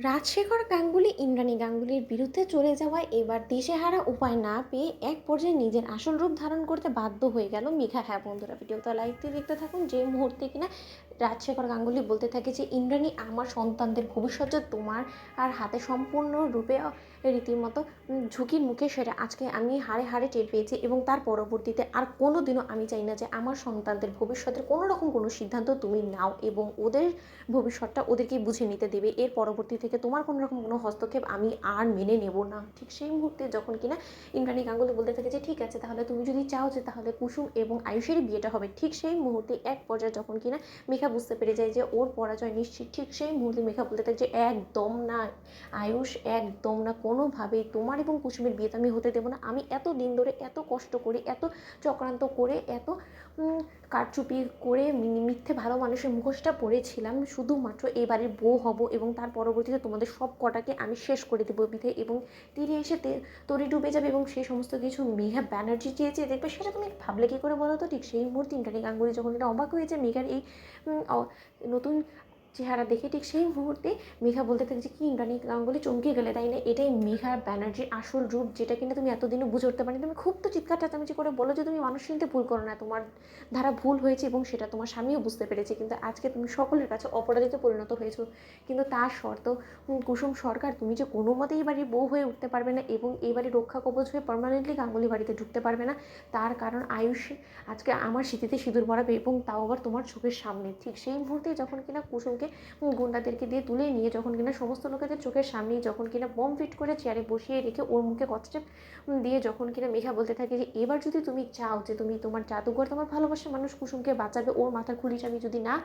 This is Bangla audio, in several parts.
রাজশেখর গাঙ্গুলি ইন্দ্রাণী গাঙ্গুলির বিরুদ্ধে চলে যাওয়ায় এবার দিশেহারা উপায় না পেয়ে এক পর্যায়ে নিজের আসল রূপ ধারণ করতে বাধ্য হয়ে গেল মেঘা। হ্যাঁ বন্ধুরা, ভিডিওটা লাইভটি দেখতে থাকুন। যে মুহূর্তে কিনা রাজশেখর গাঙ্গুলি বলতে থাকে যে ইন্দ্রাণী, আমার সন্তানদের ভবিষ্যৎ যে তোমার আর হাতে সম্পূর্ণরূপে রীতিমতো ঝুঁকির মুখে, সেটা আজকে আমি হাড়ে হাড়ে টের পেয়েছি এবং তার পরবর্তীতে আর কোনো দিনও আমি চাই না যে আমার সন্তানদের ভবিষ্যতের কোনো রকম কোনো সিদ্ধান্ত তুমি নাও এবং ওদের ভবিষ্যৎটা ওদেরকেই বুঝে নিতে দেবে। এর পরবর্তী থেকে তোমার কোনো রকম কোনো হস্তক্ষেপ আমি আর মেনে নেব না। ঠিক সেই মুহূর্তে যখন কিনা ইন্দ্রাণী গাঙ্গুলি বলতে থাকে যে ঠিক আছে, তাহলে তুমি যদি চাও যে তাহলে কুসুম এবং আয়ুষেরই বিয়েটা হবে, ঠিক সেই মুহূর্তে এক পর্যায়ে যখন কিনা মেঘা বুঝতে পেরে যায় যে ওর পরাজয় নিশ্চিত, ঠিক সেই মুহূর্তে মেঘা বলতে থাকে যে একদম না আয়ুষ, একদম না, কোনোভাবেই তোমার এবং কুসুমের বিয়েটা আমি হতে দেবো না। আমি এত দিন ধরে এত কষ্ট করে, এত চক্রান্ত করে, এত কারচুপি করে মিথ্যে ভালো মানুষের মুখোশটা পরেছিলাম শুধুমাত্র এই বাড়ির বউ হব এবং তার পরবর্তীতে তোমাদের সব কটাকে আমি শেষ করে দেবো বিধে, এবং তীরে এসে তরি ডুবে যাবে এবং সেই সমস্ত কিছু মেঘা ব্যানার্জি চেয়েছে দেখবে, সেটা তুমি ভাবলে কী করে বলো তো? ঠিক সেই মুহূর্তে ইন্দ্রাণী গাঙ্গুলি যখন এটা অবাক হয়েছে মেঘার এই নতুন চেহারা দেখে, ঠিক সেই মুহূর্তে মেঘা বলতে থাকে যে কি ইন্দ্রাণী গাঙ্গুলি চমকে গেলে তাই না? এটাই মেঘা ব্যানার্জির আসল রূপ, যেটা কিন্তু তুমি এতদিনও বুঝে উঠতে পারি। তুমি খুব তো চিৎকার চেঁচামেচি করে বলো যে তুমি মানুষ চিনতে ভুল করো না, তোমার ধারা ভুল হয়েছে এবং সেটা তোমার স্বামীও বুঝতে পেরেছে, কিন্তু আজকে তুমি সকলের কাছে অপরাধীতে পরিণত হয়েছো। কিন্তু তার শর্ত, কুসুম সরকার, তুমি যে কোনো মতেই এই বাড়ির বউ হয়ে উঠতে পারবে না এবং এই বাড়ির রক্ষা কবচ হয়ে পার্মানেন্টলি গাঙ্গুলি বাড়িতে ঢুকতে পারবে না। তার কারণ আয়ুষ আজকে আমার স্মৃতিতে সিঁদুর পরাবে এবং তাও আবার তোমার চোখের সামনে। ঠিক সেই মুহূর্তে যখন কিনা কুসুমকে গুন্ডাদেরকে দিয়ে তুলে নিয়ে যখন কিনা সমস্ত লোকেদের চোখের সামনেই যখন কিনা বম ফিট করে চেয়ারে বসিয়ে রেখে ওর মুখে কচ্চেপ দিয়ে যখন কিনা মেঘা বলতে থাকে যে এবার যদি তুমি চাও যে তুমি তোমার জাদুঘর, তোমার ভালোবাসার মানুষ কুসুমকে বাঁচাবে, ওর মাথার খুলিটা আমি যদি না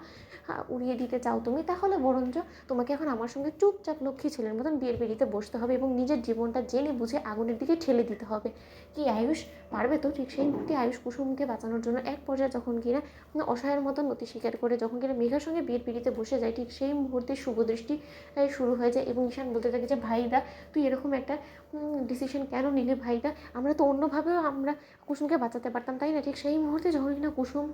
উড়িয়ে দিতে চাও তুমি, তাহলে বরঞ্চ তোমাকে এখন আমার সঙ্গে চুপচাপ লক্ষ্মী ছেলের মতন বিয়ের পিড়িতে বসতে হবে এবং নিজের জীবনটা জেনে বুঝে আগুনের দিকে ঠেলে দিতে হবে। কি আয়ুষ পারবে তো? ঠিক সেই মুহূর্তে আয়ুষ কুসুমকে বাঁচানোর জন্য এক পর্যায়ে যখন কিনা অসহায়ের মতন নতি স্বীকার করে যখন কিনা মেঘার সঙ্গে বিয়ের পিড়িতে বসে যায়, ঠিক সেই মুহূর্তে শুভদৃষ্টি শুরু হয়ে যায় এবং ঈশান বলতে থাকে যে ভাইদা, তুই এরকম একটা ডিসিশন কেন নিলি ভাইদা? আমরা তো অন্যভাবেও আমরা কুসুমকে বাঁচাতে পারতাম, তাই না? ঠিক সেই মুহূর্তে যখন কিনা কুসুম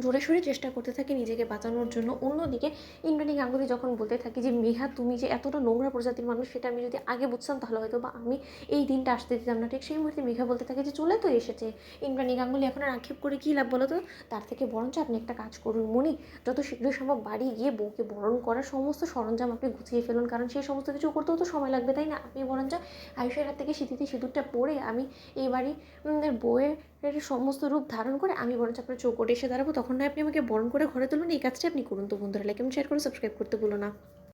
জোরে সোরে চেষ্টা করতে থাকে নিজেকে বাঁচানোর জন্য, অন্যদিকে ইন্দ্রাণী গাঙ্গুলি যখন বলতে থাকে যে মেঘা, তুমি যে এতটা নোংরা প্রজাতির মানুষ সেটা আমি যদি আগে বুঝতাম তাহলে হয়তো বা আমি এই দিনটা আসতে দিতাম না। ঠিক সেই মুহূর্তে মেঘা বলতে থাকে যে চলে তো এসেছে ইন্দ্রাণী গাঙ্গুলি, এখন আর আক্ষেপ করে কী লাভ বলো তো? তার থেকে বরঞ্চ আপনি একটা কাজ করুন মনি, যত শীঘ্র সম্ভব বাড়ি গিয়ে বউকে বরণ করার সমস্ত সরঞ্জাম আপনি গুছিয়ে ফেলুন, কারণ সেই সমস্ত কিছু করতেও তো সময় লাগবে, তাই না? আপনি বরঞ্চ আয়ুষের হাত থেকে সিঁথিতে সিঁদুরটা পরে আমি এই বাড়ি বউয়ের সমস্ত রূপ ধারণ করে আমি বরঞ্চ আপনার চৌকটে এসে দাঁড়াবো, তখন না আপনি আমাকে বরণ করে ঘরে তুলবেন। এই কাজটা আপনি করুন। তো বন্ধুরা, লাইক এবং শেয়ার করে সাবস্ক্রাইব করতে ভুলো না।